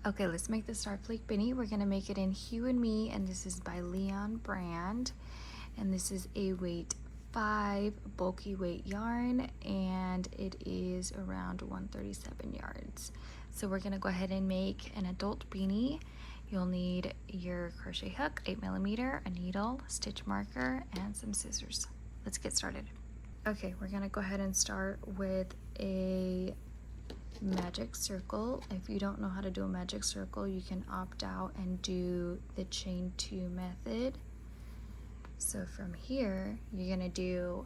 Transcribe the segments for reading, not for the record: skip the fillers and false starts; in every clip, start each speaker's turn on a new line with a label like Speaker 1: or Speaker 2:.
Speaker 1: Okay, let's make the Starflake beanie. We're gonna make it in Hue and Me, and this is by Leon brand. And this is a weight 5 bulky weight yarn, and it is around 137 yards. So we're gonna go ahead and make an adult beanie. You'll need your crochet hook, 8mm, a needle, stitch marker, and some scissors. Let's get started. Okay, we're gonna go ahead and start with a magic circle. If you don't know how to do a magic circle, you can opt out and do the chain 2 method. So from here, you're gonna do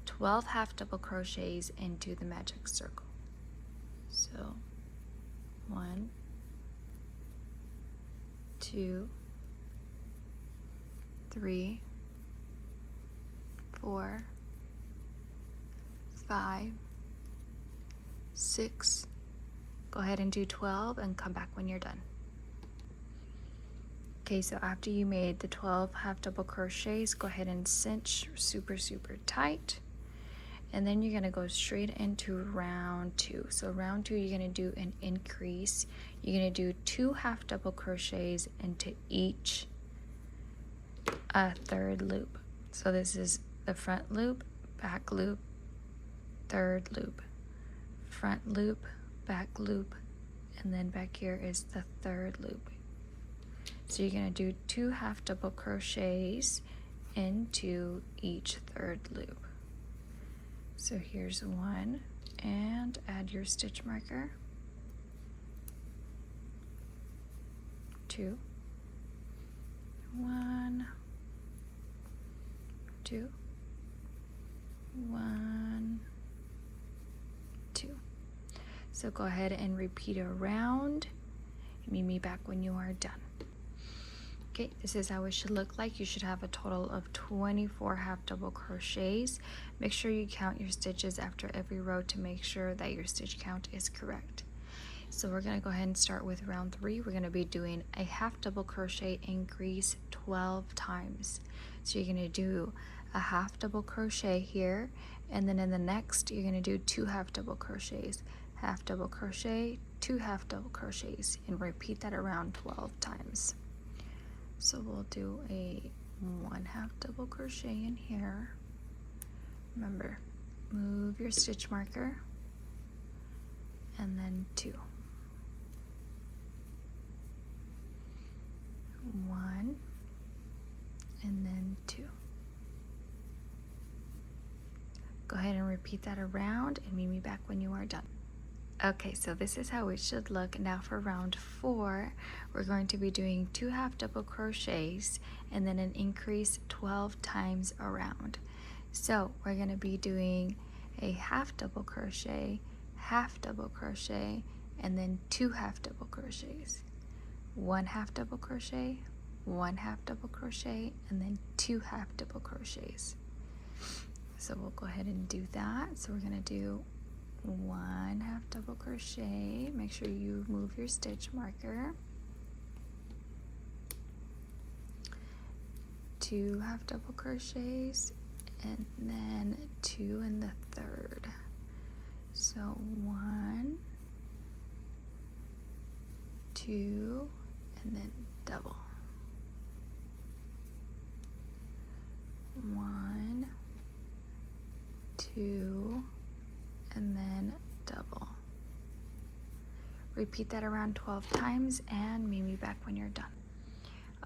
Speaker 1: 12 half double crochets and do the magic circle. So 1, 2, 3, 4, 5, 6. Go ahead and do 12 and come back when you're done. Okay, so after you made the 12 half double crochets, go ahead and cinch super tight. And then you're gonna go straight into round 2. So round 2, you're gonna do an increase. You're gonna do 2 half double crochets into each third loop. So this is the front loop, back loop, third loop, front loop, back loop, and then back here is the third loop. So you're gonna do 2 half double crochets into each third loop. So here's 1, and add your stitch marker. 2, 1, 2, 1, 2. So go ahead and repeat around. Meet me back when you are done. Okay, this is how it should look like. You should have a total of 24 half double crochets. Make sure you count your stitches after every row to make sure that your stitch count is correct. So we're gonna go ahead and start with round 3. We're gonna be doing a half double crochet increase 12 times. So you're gonna do a half double crochet here, and then in the next, you're gonna do 2 half double crochets, half double crochet, 2 half double crochets, and repeat that around 12 times. So we'll do a 1 half double crochet in here. Remember, move your stitch marker, and then 2. 1, and then 2. Go ahead and repeat that around and meet me back when you are done. Okay, so this is how it should look. Now for round 4, we're going to be doing 2 half double crochets and then an increase 12 times around. So we're going to be doing a half double crochet, and then 2 half double crochets. 1 half double crochet, 1 half double crochet, and then 2 half double crochets. So we'll go ahead and do that. So we're going to do 1 half double crochet. Make sure you move your stitch marker. 2 half double crochets, and then 2 in the third. So 1, 2, and then double. 1, 2, and then double. Repeat that around 12 times and meet me back when you're done.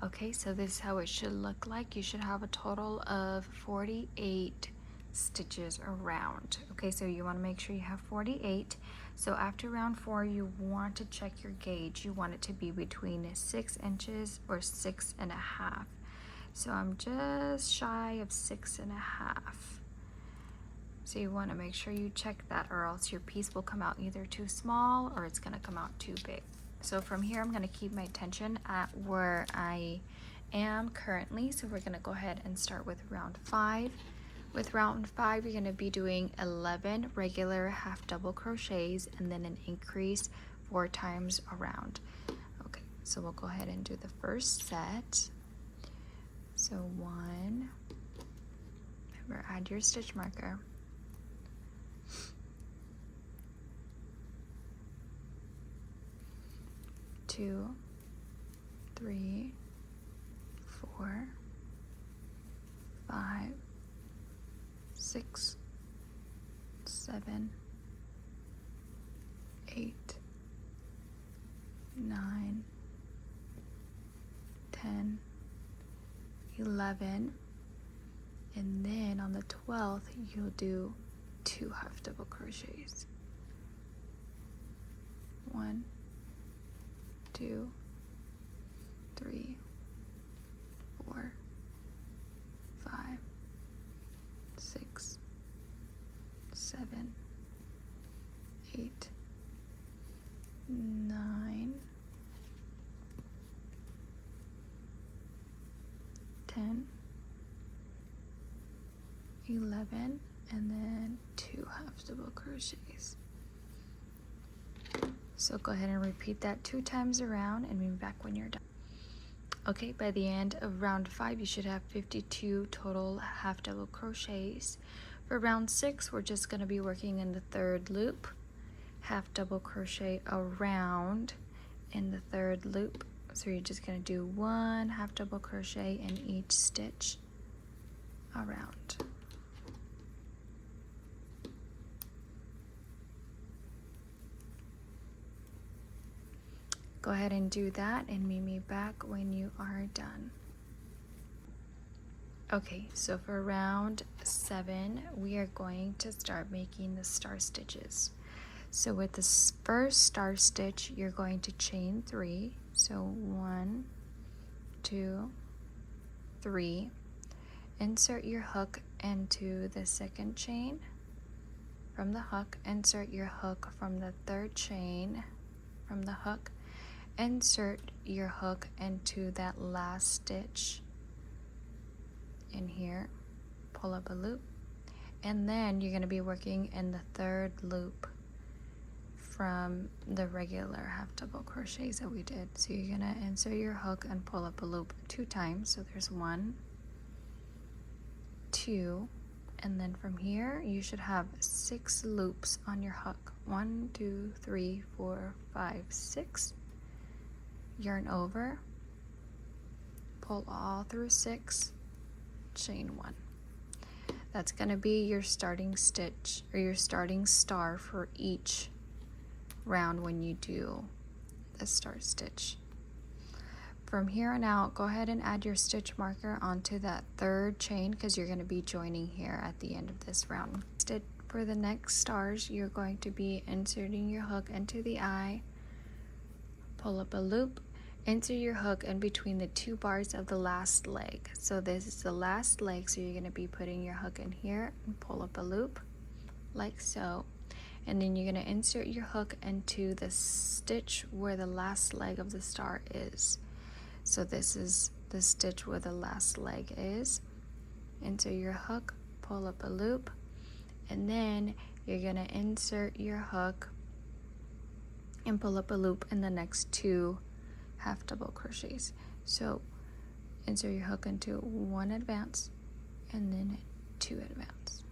Speaker 1: Okay, so this is how it should look like. You should have a total of 48 stitches around. Okay, so you want to make sure you have 48. So after round 4, you want to check your gauge. You want it to be between 6 inches or 6.5. So I'm just shy of 6.5. So you want to make sure you check that, or else your piece will come out either too small or it's going to come out too big. So from here, I'm going to keep my tension at where I am currently. So we're going to go ahead and start with round 5. With round 5, you're going to be doing 11 regular half double crochets and then an increase 4 times around. Okay, so we'll go ahead and do the first set. So 1, remember, add your stitch marker. 2, 3, 4, 5, 6, 7, 8, 9, 10, 11, and then on the 12th you'll do 2 half double crochets. 1, 2, 3, 4, 5, 6, 7, 8, 9, 10, 11, and then 2 half double crochets. So go ahead and repeat that 2 times around and be back when you're done. Okay, by the end of round 5 you should have 52 total half double crochets. For round 6 we're just going to be working in the 3rd loop, half double crochet around in the 3rd loop. So you're just going to do 1 half double crochet in each stitch around. Go ahead and do that and meet me back when you are done. Okay, so for round 7 we are going to start making the star stitches. So with the first star stitch you're going to chain 3. So 1, 2, 3. Insert your hook into the 2nd chain. From the hook, insert your hook from the 3rd chain. From the hook, insert your hook into that last stitch in here, pull up a loop, and then you're going to be working in the 3rd loop from the regular half double crochets that we did. So you're going to insert your hook and pull up a loop 2 times. So there's 1, 2, and then from here you should have 6 loops on your hook. 1, 2, 3, 4, 5, 6. Yarn over, pull all through 6, chain 1. That's going to be your starting stitch or your starting star for each round when you do the start stitch. From here on out, go ahead and add your stitch marker onto that 3rd chain because you're going to be joining here at the end of this round. For the next stars, you're going to be inserting your hook into the eye, pull up a loop, insert your hook in between the 2 bars of the last leg. So this is the last leg, so you're going to be putting your hook in here and pull up a loop like so. And then you're going to insert your hook into the stitch where the last leg of the star is. So this is the stitch where the last leg is. Insert your hook, pull up a loop, and then you're going to insert your hook and pull up a loop in the next 2 half double crochets. So insert your hook into 1 advance and then 2 advance.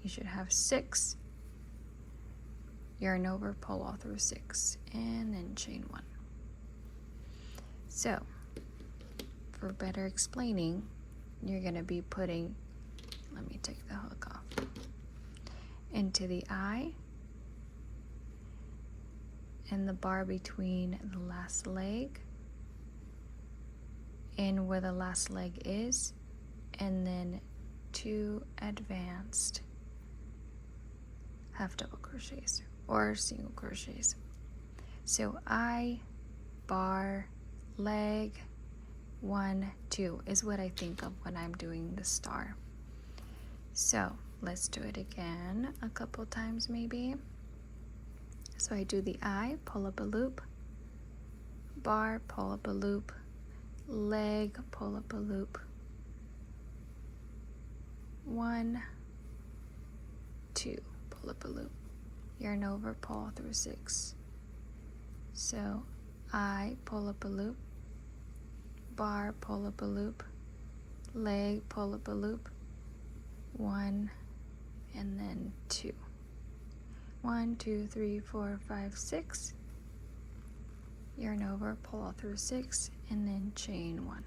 Speaker 1: You should have 6. Yarn over, pull all through 6, and then chain 1. So for better explaining, you're going to be putting, let me take the hook off, into the eye and the bar between the last leg and where the last leg is, and then 2 advanced half double crochets or single crochets. So eye, bar, leg, 1, 2 is what I think of when I'm doing the star. So let's do it again a couple times maybe. So I do the eye, pull up a loop, bar, pull up a loop, leg, pull up a loop, 1, 2, pull up a loop, yarn over, pull through 6. So eye, pull up a loop, bar, pull up a loop, leg, pull up a loop, 1, and then 2. 1, 2, 3, 4, 5, 6, yarn over, pull all through 6, and then chain 1.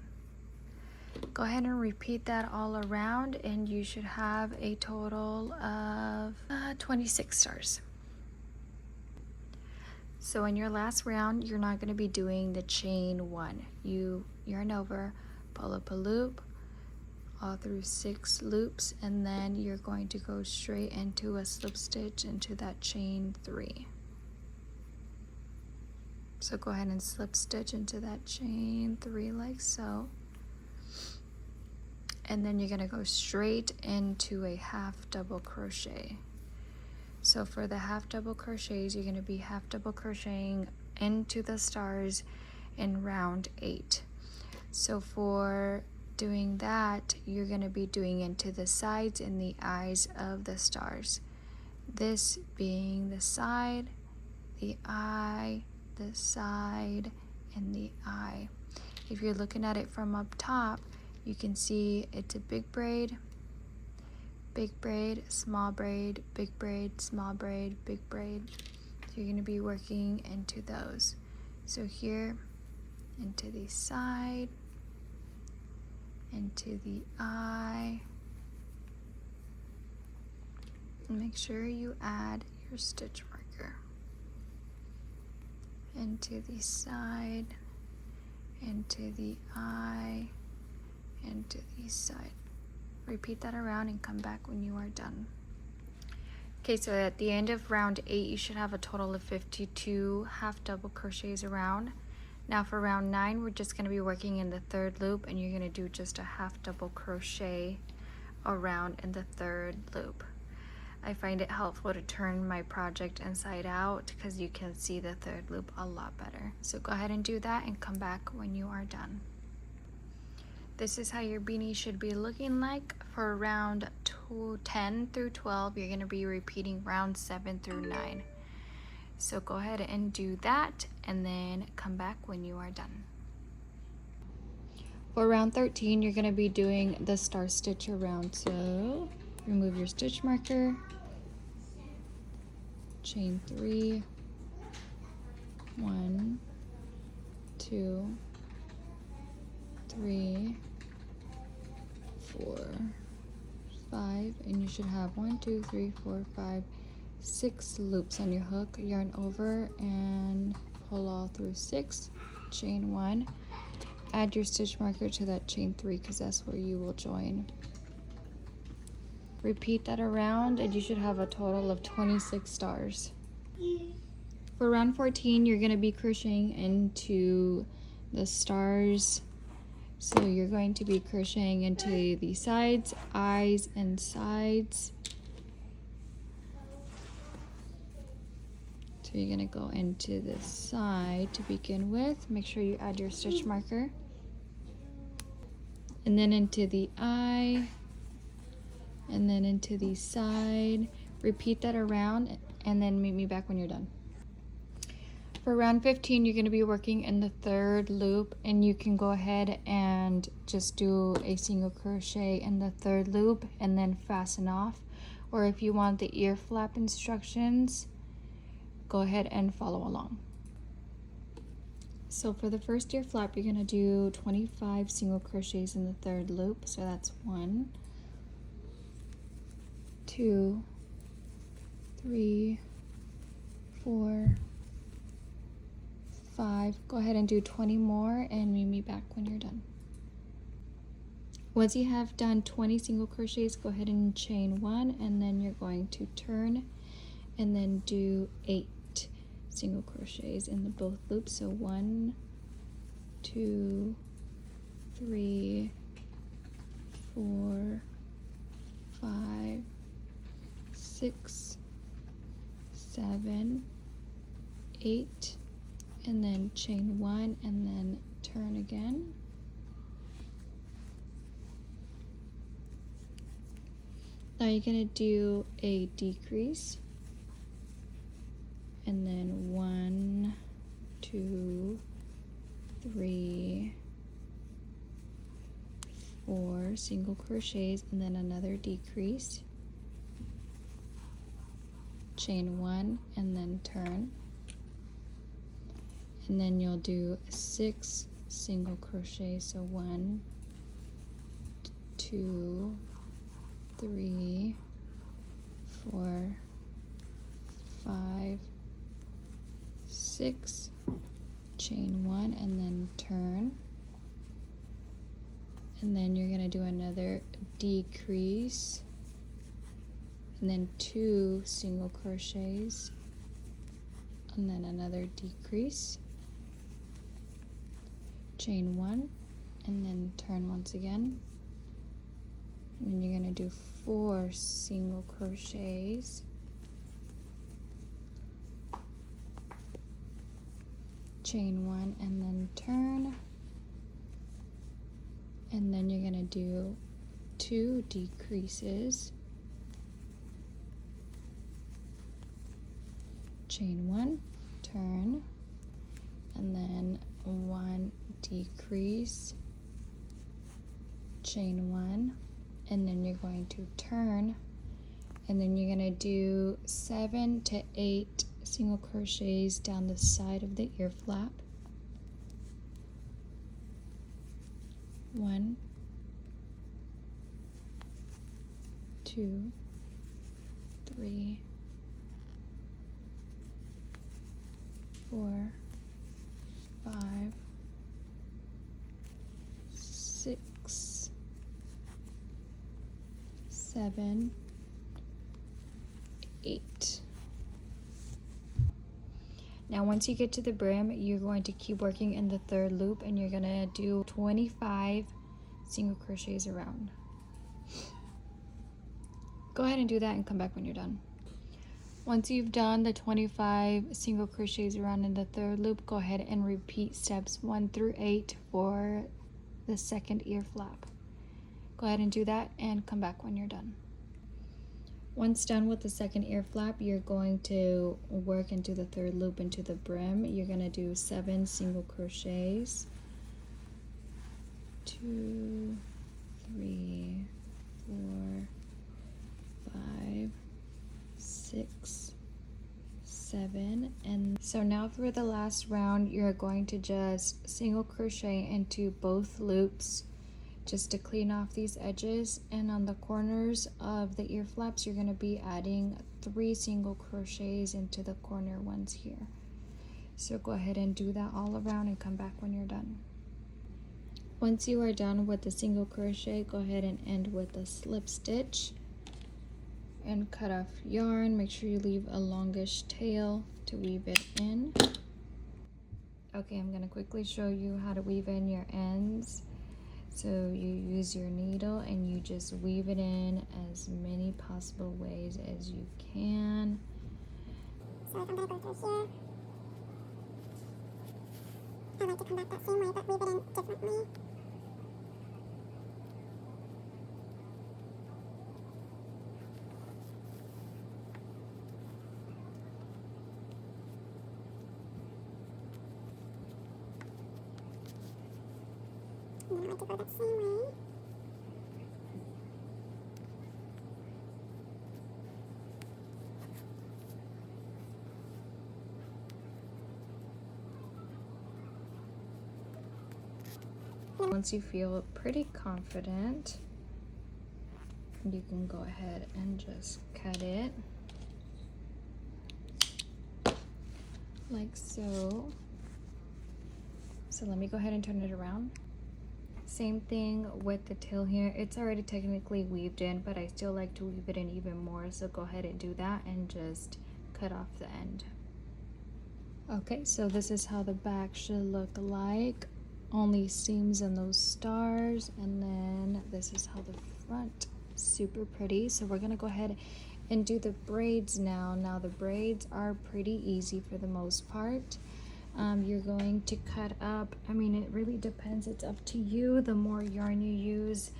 Speaker 1: Go ahead and repeat that all around, and you should have a total of 26 stars. So in your last round, you're not going to be doing the chain 1. You yarn over, pull up a loop, all through 6 loops, and then you're going to go straight into a slip stitch into that chain 3. So go ahead and slip stitch into that chain 3 like so. And then you're going to go straight into a half double crochet. So for the half double crochets, you're going to be half double crocheting into the stars in round 8. So for doing that, you're going to be doing into the sides and the eyes of the stars. This being the side, the eye, the side, and the eye. If you're looking at it from up top, you can see it's a big braid, small braid, big braid, small braid, big braid. So you're going to be working into those. So here, into the side, into the eye. And make sure you add your stitch marker. Into the side, into the eye, into the side. Repeat that around and come back when you are done. Okay, so at the end of round 8, you should have a total of 52 half double crochets around. Now for round 9, we're just going to be working in the 3rd loop, and you're going to do just a half double crochet around in the 3rd loop. I find it helpful to turn my project inside out because you can see the 3rd loop a lot better. So go ahead and do that and come back when you are done. This is how your beanie should be looking like. For round 10 through 12, you're going to be repeating round 7 through 9. So go ahead and do that and then come back when you are done. For round 13, you're going to be doing the star stitch around. So remove your stitch marker, chain 3, 1, 2, 3, 4, 5, and you should have 1, 2, 3, 4, 5, 6 loops on your hook. Yarn over and pull all through 6, chain 1. Add your stitch marker to that chain 3 because that's where you will join. Repeat that around and you should have a total of 26 stars. For round 14, you're going to be crocheting into the stars. So you're going to be crocheting into the sides, eyes, and sides. So you're going to go into the side to begin with. Make sure you add your stitch marker. And then into the eye. And then into the side. Repeat that around and then meet me back when you're done. For round 15, you're going to be working in the 3rd loop, and you can go ahead and just do a single crochet in the 3rd loop and then fasten off. Or if you want the ear flap instructions, go ahead and follow along. So for the first ear flap, you're going to do 25 single crochets in the 3rd loop. So that's 1, 2, 3, 4, 5. Go ahead and do 20 more and meet me back when you're done. Once you have done 20 single crochets, go ahead and chain 1, and then you're going to turn and then do 8 single crochets in the both loops. So 1, 2, 3, 4, 5, 6, 7, 8, and then chain 1 and then turn again. Now you're going to do a decrease and then 1, 2, 3, 4 single crochets and then another decrease, chain 1 and then turn, and then you'll do 6 single crochets. So 1, 2, 3, 4, 5, 6, chain 1, and then turn, and then you're going to do another decrease, and then 2 single crochets, and then another decrease, chain 1, and then turn once again, and then you're going to do 4 single crochets, chain 1, and then turn, and then you're going to do 2 decreases, chain 1, turn, and then 1 decrease, chain 1, and then you're going to turn, and then you're going to do 7 to 8 single crochets down the side of the ear flap. 1, 2, 3, 4, 5, 6, 7, 8. Now once you get to the brim, you're going to keep working in the 3rd loop, and you're going to do 25 single crochets around. Go ahead and do that and come back when you're done. Once you've done the 25 single crochets around in the 3rd loop, go ahead and repeat steps 1 through 8 for the 2nd ear flap. Go ahead and do that and come back when you're done. Once done with the 2nd ear flap, you're going to work into the 3rd loop into the brim. You're going to do 7 single crochets. 2, 3, 4, 5, 6, 7, and so now for the last round, you're going to just single crochet into both loops just to clean off these edges, and on the corners of the ear flaps you're going to be adding 3 single crochets into the corner ones here. So go ahead and do that all around and come back when you're done. Once you are done with the single crochet, go ahead and end with a slip stitch and cut off yarn. Make sure you leave a longish tail to weave it in. Okay, I'm going to quickly show you how to weave in your ends. So you use your needle and you just weave it in as many possible ways as you can.
Speaker 2: So I'm going to go through here. I like to come back that same way but weave it in differently. And then I like to go that same way.
Speaker 1: Once you feel pretty confident, you can go ahead and just cut it like so. So let me go ahead and turn it around. Same thing with the tail here. It's already technically weaved in, but I still like to weave it in even more. So go ahead and do that and just cut off the end. Okay, so this is how the back should look like. Only seams and those stars, and then this is how the front. Super pretty. So we're gonna go ahead and do the braids now. Now the braids are pretty easy for the most part. You're going to cut up, I mean, it really depends, it's up to you. The more yarn you use,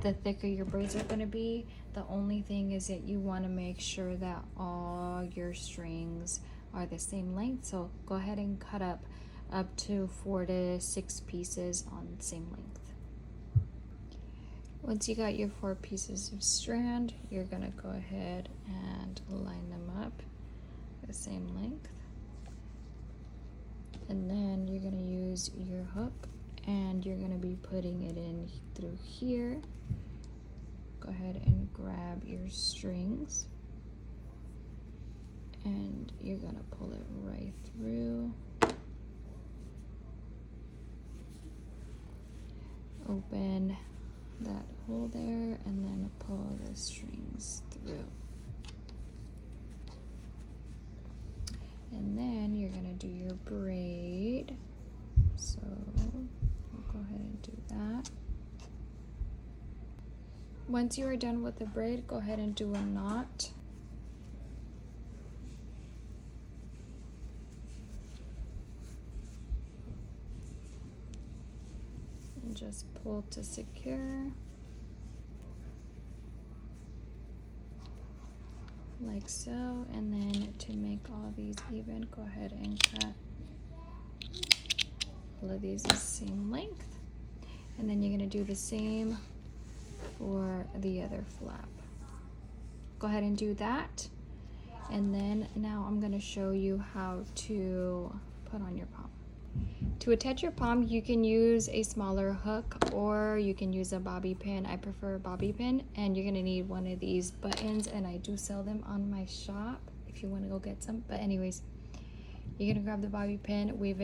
Speaker 1: the thicker your braids are going to be. The only thing is that you want to make sure that all your strings are the same length. So go ahead and cut up to 4 to 6 pieces on the same length. Once you got your 4 pieces of strand, you're going to go ahead and line them up the same length. And then hook, and you're gonna be putting it in through here. Go ahead and grab your strings, and you're gonna pull it right through. Open that hole there, and then pull the strings through. And then you're gonna do your braid. So we'll go ahead and do that. Once you are done with the braid, go ahead and do a knot. And just pull to secure. Like so, and then to make all these even, go ahead and cut all of these the same length, and then you're going to do the same for the other flap. Go ahead and do that, and then now I'm going to show you how to put on your pom. To attach your pom, you can use a smaller hook or you can use a bobby pin. I prefer a bobby pin, and you're gonna need one of these buttons, and I do sell them on my shop if you want to go get some. But anyways, you're gonna grab the bobby pin, weave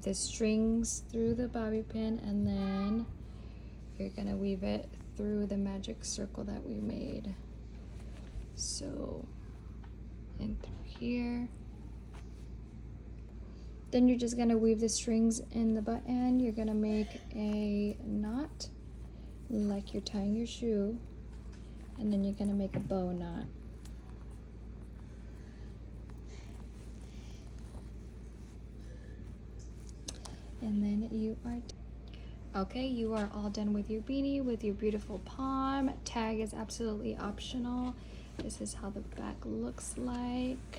Speaker 1: the strings through the bobby pin, and then you're gonna weave it through the magic circle that we made. So in through here. Then you're just gonna weave the strings in the button. You're gonna make a knot like you're tying your shoe, and then you're gonna make a bow knot. And then you are okay, you are all done with your beanie, with your beautiful pom. Tag is absolutely optional. This is how the back looks like.